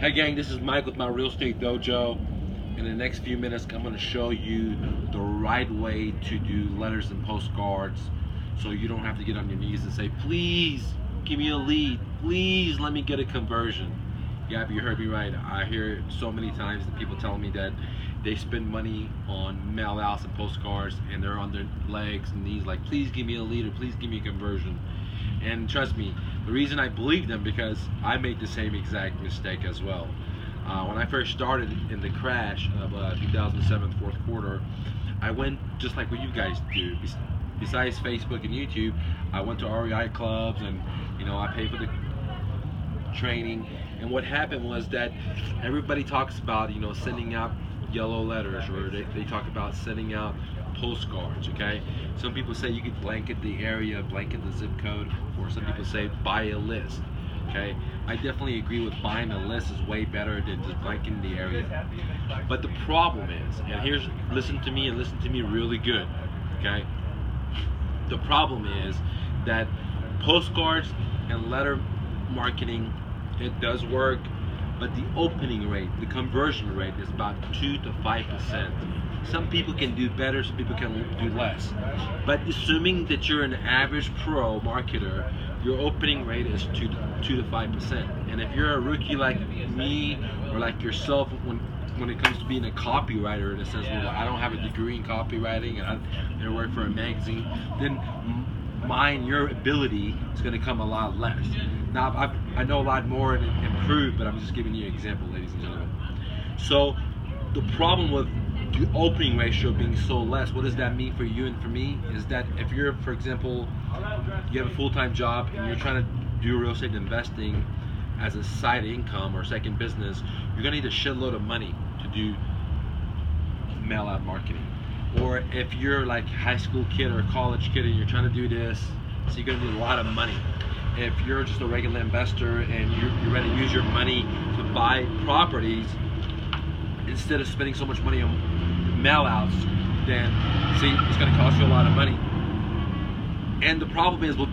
Hey gang, this is Mike with my Real Estate Dojo. In the next few minutes, I'm going to show you the right way to do letters and postcards so you don't have to get on your knees and say, please give me a lead, please let me get a conversion. Yeah, you heard me right. I hear it so many times that people telling me that they spend money on mail outs and postcards and they're on their legs and knees like, please give me a lead or please give me a conversion. And trust me, the reason I believe them because I made the same exact mistake as well. When I first started in the crash of 2007 fourth quarter, I went just like what you guys do. Besides Facebook and YouTube, I went to REI clubs and I paid for the training. And what happened was that everybody talks about sending out yellow letters, or they talk about sending out postcards. Okay, some people say you could blanket the area, blanket the zip code, or some people say buy a list. Okay, I definitely agree with buying a list is way better than just blanketing the area. But the problem is, and listen to me and listen to me really good. Okay, the problem is that postcards and letter marketing, it does work, but the opening rate, the conversion rate is about 2 to 5%. Some people can do better, some people can do less. But assuming that you're an average pro marketer, your opening rate is 2 to 5%. And if you're a rookie like me or like yourself, when it comes to being a copywriter, in a sense, where I don't have a degree in copywriting and I work for a magazine, then your ability is going to come a lot less. Now, I know a lot more and improved, but I'm just giving you an example, ladies and gentlemen. So the problem with the opening ratio being so less, what does that mean for you and for me? Is that if you're, for example, you have a full-time job and you're trying to do real estate investing as a side income or second business, you're going to need a shitload of money to do mail-out marketing. Or if you're like a high school kid or a college kid and you're trying to do this, so you're going to need a lot of money. If you're just a regular investor and you're ready to use your money to buy properties instead of spending so much money on mail outs, then see, it's going to cost you a lot of money. And the problem is with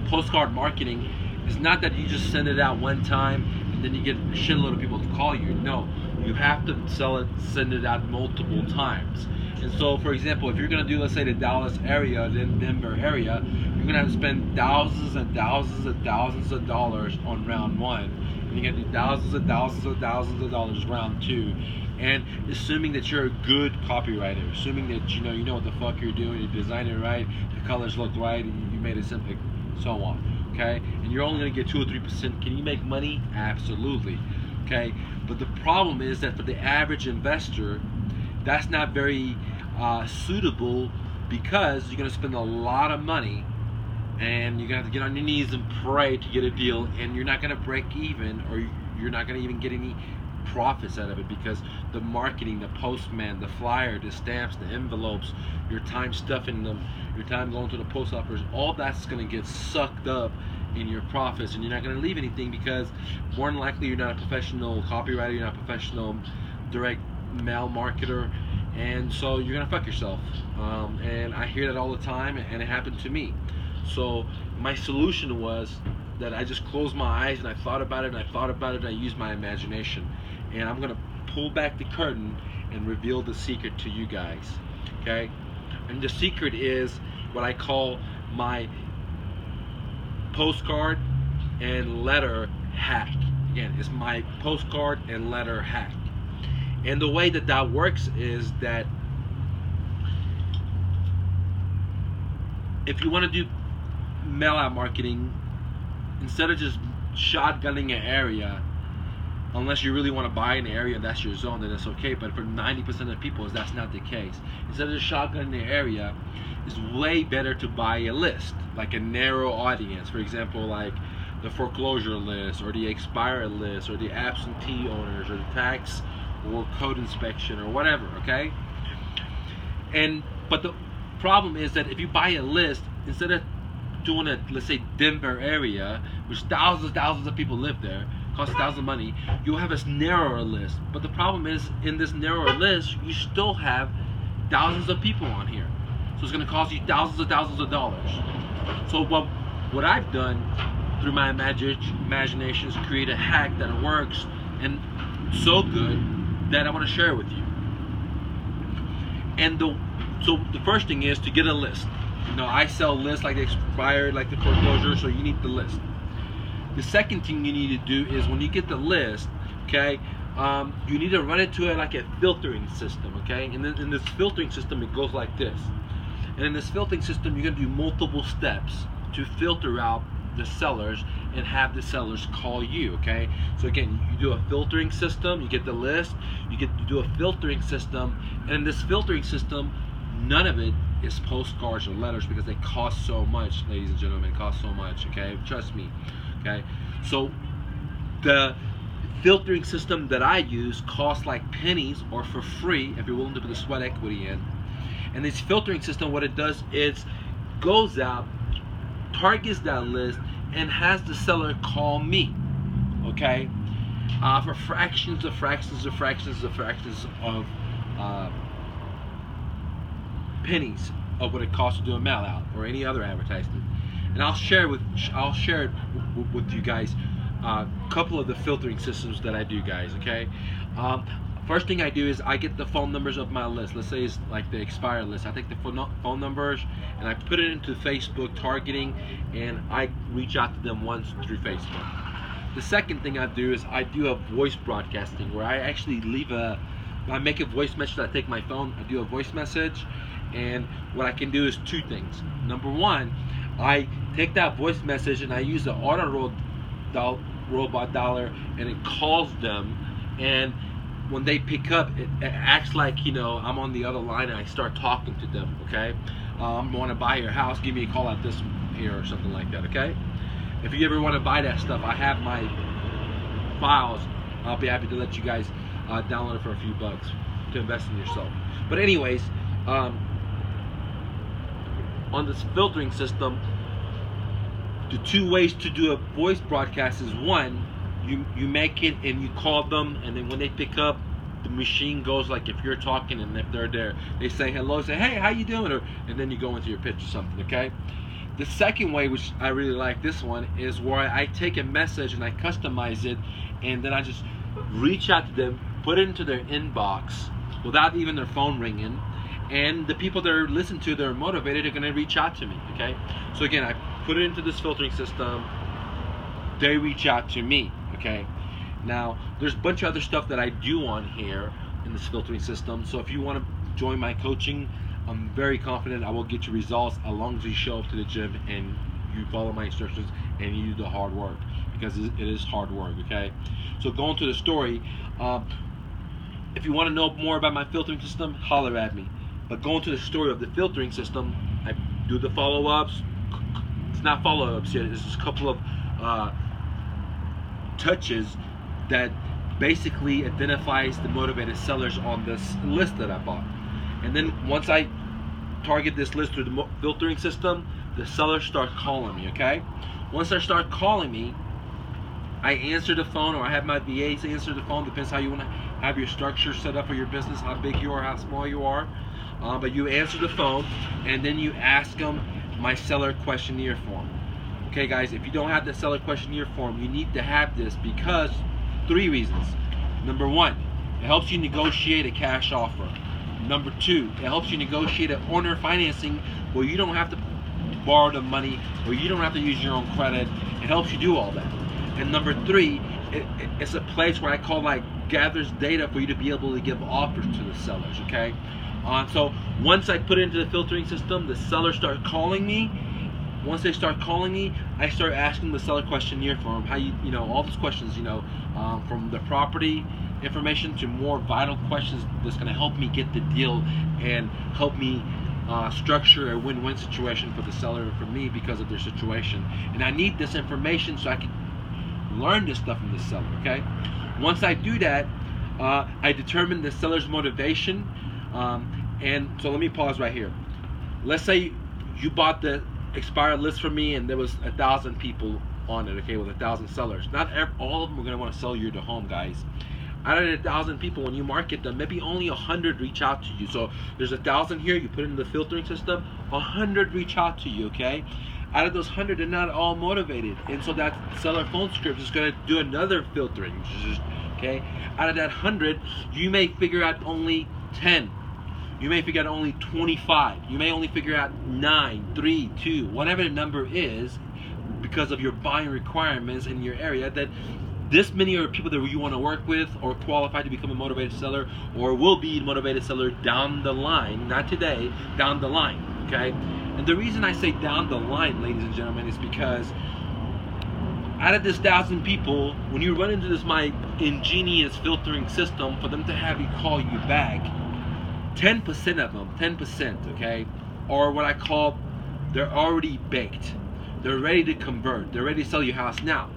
postcard marketing is not that you just send it out one time and then you get a shitload of people to call you. No, you have to send it out multiple times. And so, for example, if you're going to do, let's say, the Dallas area, then Denver area, you're going to have to spend thousands and thousands and thousands of dollars on round one. And you're going to do thousands and thousands and thousands of dollars round two. And assuming that you're a good copywriter, assuming that you know what the fuck you're doing, you design it right, the colors look right, and you made it simple, so on. Okay? And you're only going to get 2 or 3%. Can you make money? Absolutely. Okay? But the problem is that for the average investor, that's not very suitable, because you're going to spend a lot of money and you're going to have to get on your knees and pray to get a deal, and you're not going to break even, or you're not going to even get any profits out of it, because the marketing, the postman, the flyer, the stamps, the envelopes, your time stuffing them, your time going to the post office, all that's going to get sucked up in your profits, and you're not going to leave anything, because more than likely you're not a professional copywriter, you're not a professional direct mail marketer, and so you're gonna fuck yourself. And I hear that all the time, and it happened to me. So my solution was that I just closed my eyes and I thought about it and I thought about it and I used my imagination, and I'm gonna pull back the curtain and reveal the secret to you guys. Okay? And the secret is what I call my postcard and letter hack. Again, it's my postcard and letter hack. And the way that works is that if you want to do mail out marketing, instead of just shotgunning an area, unless you really want to buy an area and that's your zone, then it's okay. But for 90% of people, that's not the case. Instead of just shotgunning the area, it's way better to buy a list, like a narrow audience. For example, like the foreclosure list, or the expired list, or the absentee owners, or the tax or code inspection, or whatever. Okay? But the problem is that if you buy a list, instead of doing a, let's say, Denver area, which thousands of people live there, costs thousands of money, you'll have this narrower list. But the problem is, in this narrower list, you still have thousands of people on here. So it's going to cost you thousands of dollars. So what I've done through my imaginations, create a hack that works, and so good that I want to share with you. And so the first thing is to get a list. You know, I sell lists like the expired, like the foreclosure, so you need the list. The second thing you need to do is when you get the list, okay, you need to run it to like a filtering system, okay? And then in this filtering system, it goes like this. And in this filtering system, you're gonna do multiple steps to filter out the sellers and have the sellers call you, okay? So again, you do a filtering system, you get the list, you do a filtering system, and in this filtering system, none of it is postcards or letters because they cost so much, ladies and gentlemen. It costs so much, okay? Trust me, okay? So the filtering system that I use costs like pennies or for free if you're willing to put the sweat equity in. And this filtering system, what it does is goes out, targets that list, and has the seller call me, okay? For fractions of pennies of what it costs to do a mail out or any other advertisement. And I'll share it with you guys a couple of the filtering systems that I do, guys, okay? First thing I do is I get the phone numbers of my list. Let's say it's like the expired list. I take the phone numbers and I put it into Facebook targeting, and I reach out to them once through Facebook. The second thing I do is I do a voice broadcasting where I actually I make a voice message. I take my phone, I do a voice message, and what I can do is two things. Number one, I take that voice message and I use the auto robot dialer, and it calls them, and when they pick up, it acts like, you know, I'm on the other line and I start talking to them, okay? I want to buy your house, give me a call at this here or something like that, okay? If you ever want to buy that stuff, I have my files. I'll be happy to let you guys download it for a few bucks to invest in yourself. But anyways, on this filtering system, the two ways to do a voice broadcast is one, you make it and you call them, and then when they pick up, the machine goes like if you're talking, and if they're there, they say hello, say hey, how you doing, and then you go into your pitch or something, okay? The second way, which I really like this one, is where I take a message and I customize it, and then I just reach out to them, put it into their inbox without even their phone ringing, and the people that are listening to, they're motivated, are going to reach out to me, okay? So again, I put it into this filtering system, they reach out to me, okay? Now, there's a bunch of other stuff that I do on here in this filtering system, so if you want to join my coaching, I'm very confident I will get you results as long as you show up to the gym and you follow my instructions and you do the hard work, because it is hard work, okay? So going to the story, if you want to know more about my filtering system, holler at me. But going to the story of the filtering system, I do the follow-ups. It's not follow-ups yet, it's just a couple of touches that basically identifies the motivated sellers on this list that I bought. And then once I target this list through the filtering system, the sellers start calling me, okay? Once they start calling me, I answer the phone, or I have my VAs answer the phone, depends how you want to have your structure set up for your business, how big you are, how small you are. But you answer the phone, and then you ask them my seller questionnaire form. Okay guys, if you don't have the seller questionnaire form, you need to have this because 3 reasons. Number 1, it helps you negotiate a cash offer. Number 2, it helps you negotiate an owner financing where you don't have to borrow the money, where you don't have to use your own credit. It helps you do all that. And number 3, it's a place where I call like gathers data for you to be able to give offers to the sellers, okay? So once I put it into the filtering system, the sellers start calling me. Once they start calling me, I start asking the seller questionnaire for them. How you know, all those questions, you know, from the property information to more vital questions that's going to help me get the deal and help me structure a win-win situation for the seller and for me because of their situation. And I need this information so I can learn this stuff from the seller, okay? Once I do that, I determine the seller's motivation. And so let me pause right here. Let's say you bought the expired list from me and there was 1,000 people on it, okay, with 1,000 sellers. Not all of them are going to want to sell you the home, guys. Out of the 1,000 people, when you market them, maybe only 100 reach out to you. So there's 1,000 here, you put it in the filtering system, 100 reach out to you, okay? Out of those 100, they're not all motivated, and so that seller phone script is going to do another filtering. Okay, out of that 100, you may figure out only 10. You may figure out only 25. You may only figure out 9, 3, 2, whatever the number is, because of your buying requirements in your area. That this many are people that you want to work with or qualified to become a motivated seller, or will be a motivated seller down the line, not today, down the line. Okay. And the reason I say down the line, ladies and gentlemen, is because out of this 1,000 people, when you run into this my ingenious filtering system for them to have you call you back, 10% of them, 10%, okay, are what I call, they're already baked. They're ready to convert. They're ready to sell your house now.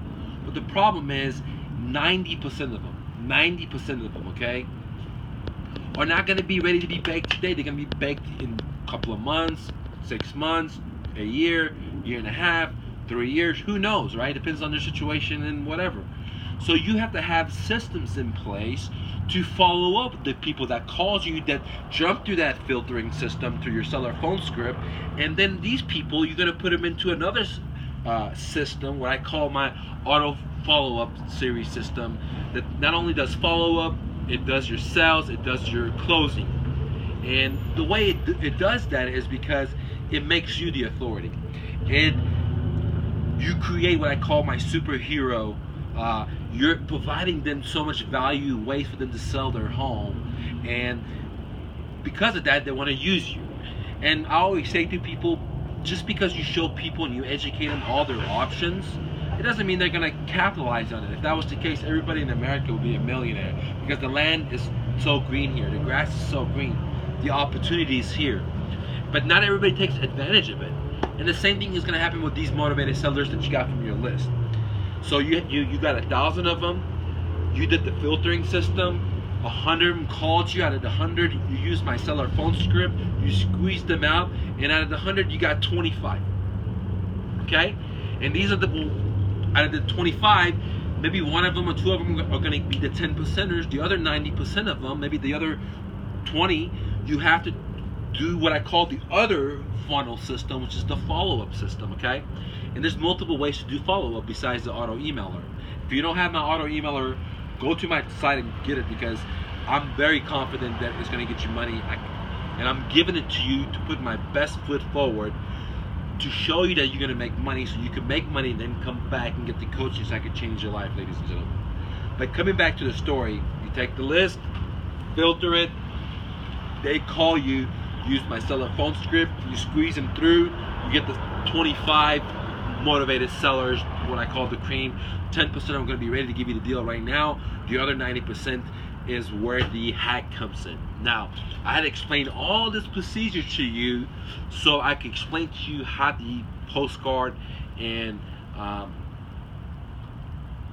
But the problem is 90% of them, okay, are not going to be ready to be baked today. They're going to be baked in a couple of months, 6 months, a year, year and a half, 3 years, who knows, right? Depends on their situation and whatever. So you have to have systems in place to follow up with the people that calls you, that jump through that filtering system through your seller phone script, and then these people, you're going to put them into another system, what I call my auto follow-up series system, that not only does follow-up, it does your sales, it does your closing. And the way it does that is because it makes you the authority. And you create what I call my superhero. You're providing them so much value, ways for them to sell their home, and because of that, they want to use you. And I always say to people, just because you show people and you educate them all their options, it doesn't mean they're going to capitalize on it. If that was the case, everybody in America would be a millionaire, because the land is so green here, the grass is so green, the opportunity is here. But not everybody takes advantage of it. And the same thing is going to happen with these motivated sellers that you got from your list. So you got 1,000 of them. You did the filtering system. 100 of them called you. Out of the 100, you used my seller phone script. You squeezed them out, and out of the 100, you got 25. Okay, and these are the, out of the 25, maybe one of them or two of them are going to be the 10%ers. The other 90% of them, maybe the other 20, you have to do what I call the other funnel system, which is the follow-up system. Okay, and there's multiple ways to do follow-up besides the auto emailer. If you don't have my auto emailer, go to my site and get it, because I'm very confident that it's going to get you money, and I'm giving it to you to put my best foot forward to show you that you're going to make money, so you can make money and then come back and get the coaching so I can change your life, ladies and gentlemen. But coming back to the story, you take the list, filter it, they call you, use my seller phone script, you squeeze them through, you get the 25 motivated sellers, what I call the cream. 10% are going to be ready to give you the deal right now. The other 90% is where the hack comes in. Now, I had to explain all this procedure to you so I can explain to you how the postcard and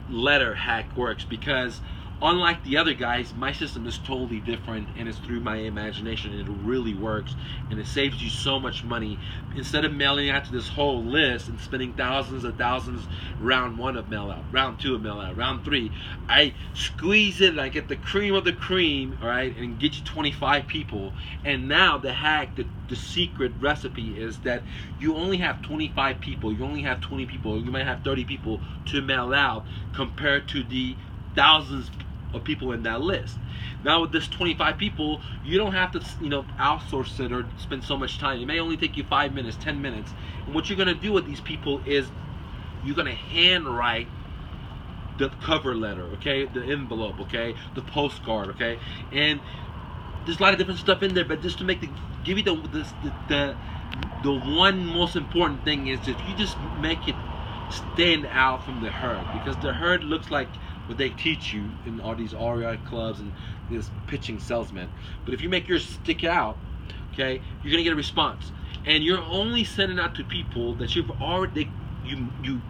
letter hack works, because unlike the other guys, my system is totally different, and it's through my imagination, and it really works, and it saves you so much money. Instead of mailing out to this whole list and spending thousands of thousands, round 1 of mail out, round 2 of mail out, round 3, I squeeze it and I get the cream of the cream, all right, and get you 25 people. And now the hack, the secret recipe is that you only have 25 people, you only have 20 people, you might have 30 people to mail out, compared to the thousands of people in that list. Now with this 25 people, you don't have to, outsource it or spend so much time. It may only take you 5 minutes, 10 minutes. And what you're going to do with these people is you're going to handwrite the cover letter, okay, the envelope, okay, the postcard, okay, and there's a lot of different stuff in there, but just to give you the one most important thing is that you just make it stand out from the herd, because the herd looks like what they teach you in all these REI clubs and this pitching salesman. But if you make yours stick out, okay, you're gonna get a response, and you're only sending out to people that you've already you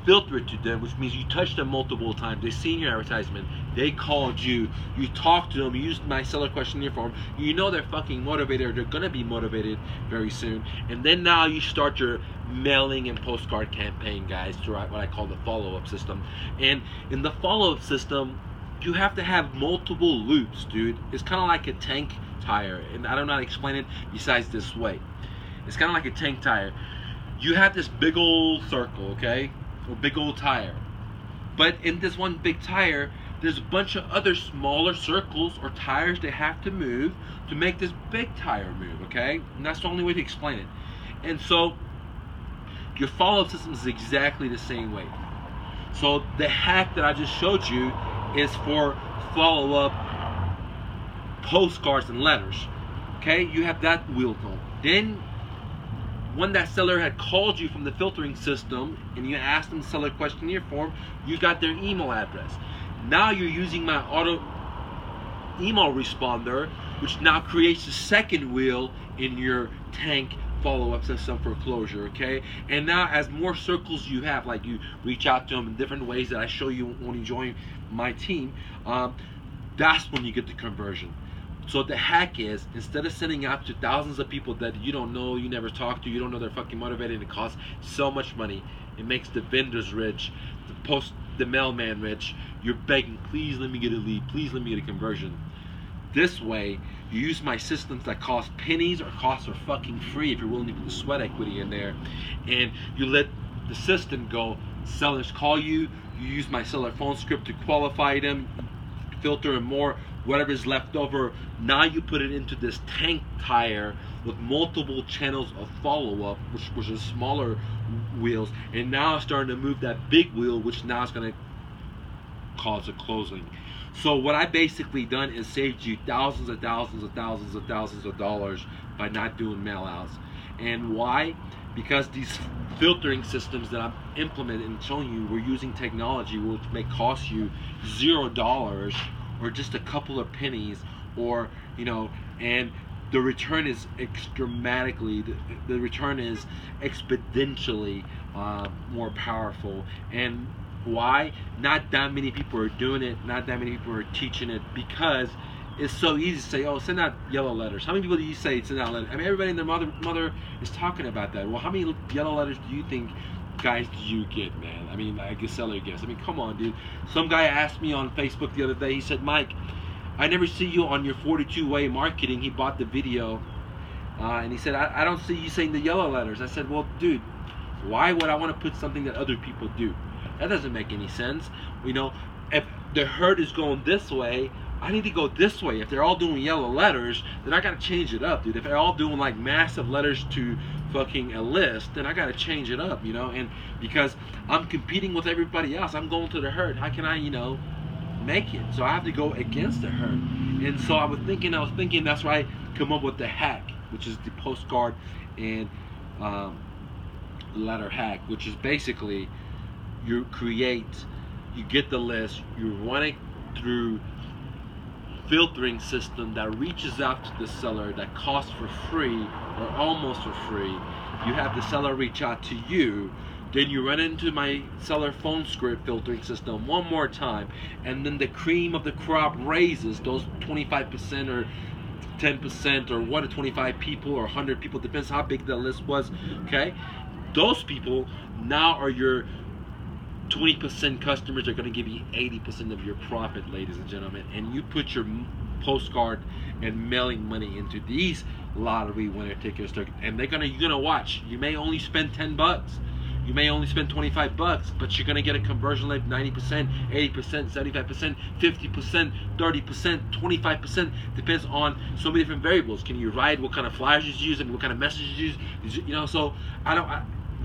filter it to them, which means you touch them multiple times. They've seen your advertisement, they called you, you talked to them, you used my seller questionnaire form, you know they're fucking motivated, or they're gonna be motivated very soon. And then now you start your mailing and postcard campaign, guys, through what I call the follow-up system. And in the follow-up system, you have to have multiple loops, dude. It's kind of like a tank tire, and I don't know how to explain it besides this way. It's kind of like a tank tire. you have this big old circle, okay, or big old tire, but in this one big tire, there's a bunch of other smaller circles or tires they have to move to make this big tire move, okay? And that's the only way to explain it. And so your follow-up system is exactly the same way. So the hack that I just showed you is for follow-up postcards and letters, okay? You have that wheel going. Then when that seller had called you from the filtering system and you asked them to sell a questionnaire form, you got their email address. Now you're using my auto email responder, which now creates the second wheel in your tank follow-up system for closure, okay? And now as more circles you have, like you reach out to them in different ways that I show you when you join my team, that's when you get the conversion. So the hack is, instead of sending out to thousands of people that you don't know, you never talk to, you don't know they're fucking motivated, it costs so much money, it makes the vendors rich, the mailman rich, you're begging, please let me get a lead, please let me get a conversion. This way, you use my systems that cost pennies or costs are fucking free if you're willing to put the sweat equity in there, and you let the system go. Sellers call you, you use my seller phone script to qualify them, filter and more, whatever is left over. Now you put it into this tank tire with multiple channels of follow-up, which is smaller wheels, and now it's starting to move that big wheel, which now is going to cause a closing. So what I basically done is saved you thousands of dollars by not doing mail outs. And why? Because these filtering systems that I'm implementing and showing you, we're using technology which may cost you $0 or just a couple of pennies, or and the return is the return is exponentially more powerful. And why? Not that many people are doing it, not that many people are teaching it, because it's so easy to say, oh, send out yellow letters. How many people do you say send out letters? I mean, everybody and their mother is talking about that. Well, how many yellow letters do you think, guys, do you get, man? I mean, I guess seller gets. I mean, come on, dude. Some guy asked me on Facebook the other day, he said, Mike, I never see you on your 42-way marketing. He bought the video, and he said, I don't see you saying the yellow letters. I said, well, dude, why would I want to put something that other people do? That doesn't make any sense. If the herd is going this way, I need to go this way. If they're all doing yellow letters, then I gotta change it up, dude. If they're all doing like massive letters to fucking a list, then I gotta change it up, and because I'm competing with everybody else, I'm going to the herd. How can I, make it? So I have to go against the herd. And so I was thinking, that's why I come up with the hack, which is the postcard and letter hack, which is basically you get the list, you run it through filtering system that reaches out to the seller, that costs for free or almost for free. You have the seller reach out to you, then you run into my seller phone script filtering system one more time, and then the cream of the crop raises those 25% or 10% or what, 25 people or 100 people, depends how big the list was, okay? Those people now are your 20% customers are going to give you 80% of your profit, ladies and gentlemen. And you put your postcard and mailing money into these lottery winner tickets, and you're gonna watch. You may only spend $10, you may only spend $25, but you're gonna get a conversion rate of 90%, 80%, 75%, 50%, 30%, 25%. Depends on so many different variables. Can you write? What kind of flyers you use? And what kind of messages you use? So I don't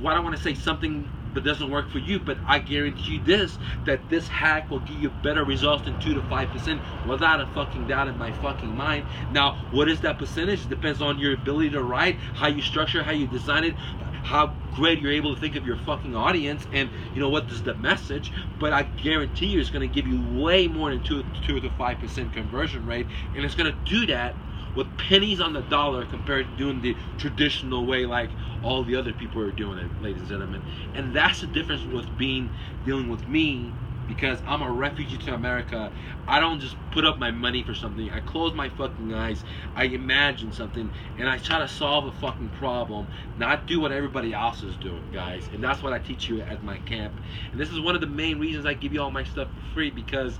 want to say something that doesn't work for you, but I guarantee you that this hack will give you better results than 2 to 5% without a fucking doubt in my fucking mind. Now, what is that percentage? It depends on your ability to write, how you structure, how you design it, how great you're able to think of your fucking audience, and what is the message. But I guarantee you it's going to give you way more than 2 to 5% conversion rate, and it's going to do that with pennies on the dollar compared to doing the traditional way like all the other people are doing it, ladies and gentlemen. And that's the difference with dealing with me, because I'm a refugee to America. I don't just put up my money for something. I close my fucking eyes, I imagine something, and I try to solve a fucking problem, not do what everybody else is doing, guys. And that's what I teach you at my camp. And this is one of the main reasons I give you all my stuff for free, because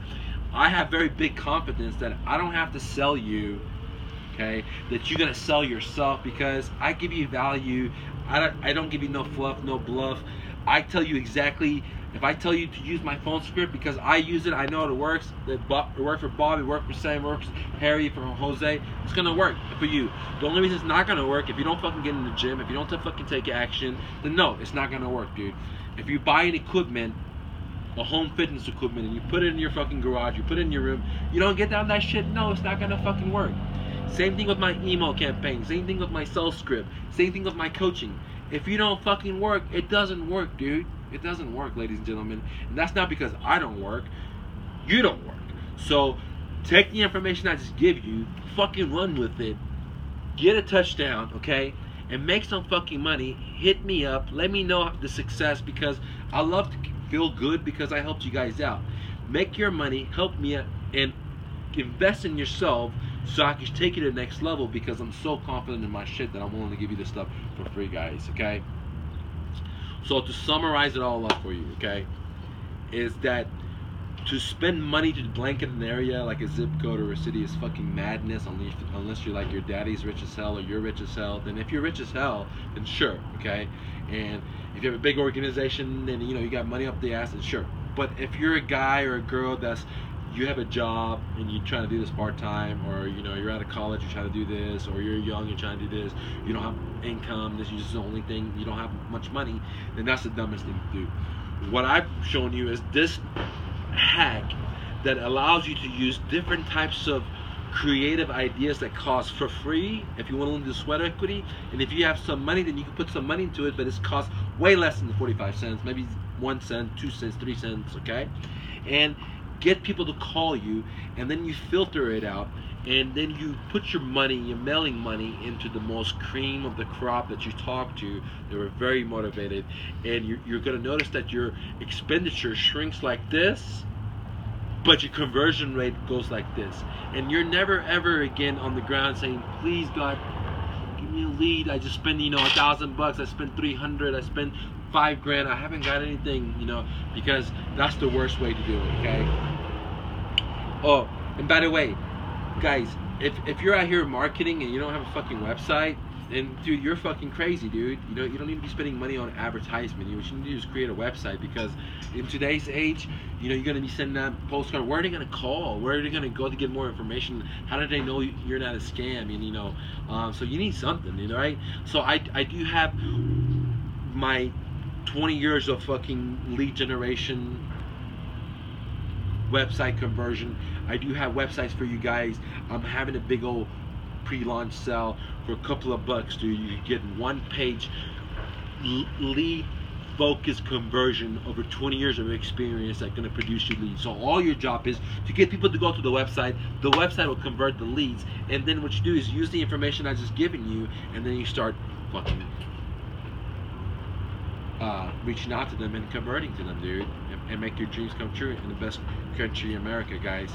I have very big confidence that I don't have to sell you okay? That you're gonna sell yourself, because I give you value. I don't give you no fluff, no bluff. I tell you exactly. If I tell you to use my phone script because I use it, I know it works. It worked for Bob, it worked for Sam, it works for Harry, for Jose. It's gonna work for you. The only reason it's not gonna work, if you don't fucking get in the gym, if you don't fucking take action, then no, it's not gonna work, dude. If you buy an equipment, a home fitness equipment, and you put it in your fucking garage, you put it in your room, you don't get down that shit, no, it's not gonna fucking work. Same thing with my email campaign, same thing with my sales script, same thing with my coaching. If you don't fucking work, it doesn't work, dude. It doesn't work, ladies and gentlemen. And that's not because I don't work. You don't work. So take the information I just give you, fucking run with it, get a touchdown, okay? And make some fucking money. Hit me up. Let me know the success, because I love to feel good because I helped you guys out. Make your money, help me out, and invest in yourself so I can take you to the next level, because I'm so confident in my shit that I'm willing to give you this stuff for free, guys, okay? So to summarize it all up for you, okay, is that to spend money to blanket an area like a zip code or a city is fucking madness, unless you're like your daddy's rich as hell or you're rich as hell. Then if you're rich as hell, then sure, okay? And if you have a big organization and you know you got money up the ass, then sure. But if you're a guy or a girl you have a job and you're trying to do this part-time, or you know you're out of college, you're trying to do this, or you're young, you're trying to do this, you don't have income, this is the only thing, you don't have much money, then that's the dumbest thing to do. What I've shown you is this hack that allows you to use different types of creative ideas that cost for free if you want to learn the sweat equity, and if you have some money, then you can put some money into it, but it's cost way less than the 45 cents, maybe 1 cent, 2 cents, 3 cents, okay? And get people to call you, and then you filter it out, and then you put your money, your mailing money, into the most cream of the crop that you talk to. They were very motivated, and you're going to notice that your expenditure shrinks like this, but your conversion rate goes like this, and you're never ever again on the ground saying, please God, give me a lead. I just spent $1,000, I spent 300, I spent $5 grand, I haven't got anything, because that's the worst way to do it, okay? Oh, and by the way, guys, if you're out here marketing and you don't have a fucking website, then dude, you're fucking crazy, dude. You don't need to be spending money on advertisement. What you need to do is create a website, because in today's age, you're gonna be sending out postcard. Where are they gonna call? Where are they gonna go to get more information? How do they know you're not a scam? And so you need something, right? So I do have my 20 years of fucking lead generation, website conversion. I do have websites for you guys. I'm having a big old pre-launch sale for a couple of bucks, dude. You can get 1-page lead focused conversion over 20 years of experience that's going to produce you leads. So all your job is to get people to go to the website. The website will convert the leads, and then what you do is use the information I just given you, and then you start fucking reaching out to them and converting to them, dude, and make your dreams come true in the best country in America, guys.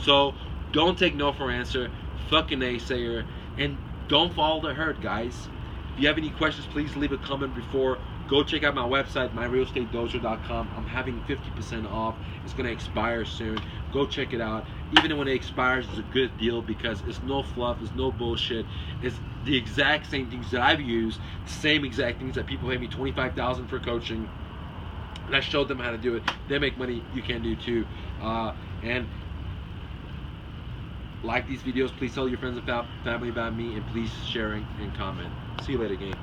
So don't take no for an answer. Fucking naysayer, and don't follow the herd, guys. If you have any questions, please leave a comment before. Go check out my website, myrealestatedojo.com. I'm having 50% off. It's going to expire soon. Go check it out. Even when it expires, it's a good deal, because it's no fluff, it's no bullshit. It's the exact same things that I've used, same exact things that people pay me $25,000 for coaching, and I showed them how to do it. They make money, you can do too. And like these videos, please tell your friends and family about me, and please share and comment. See you later, gang.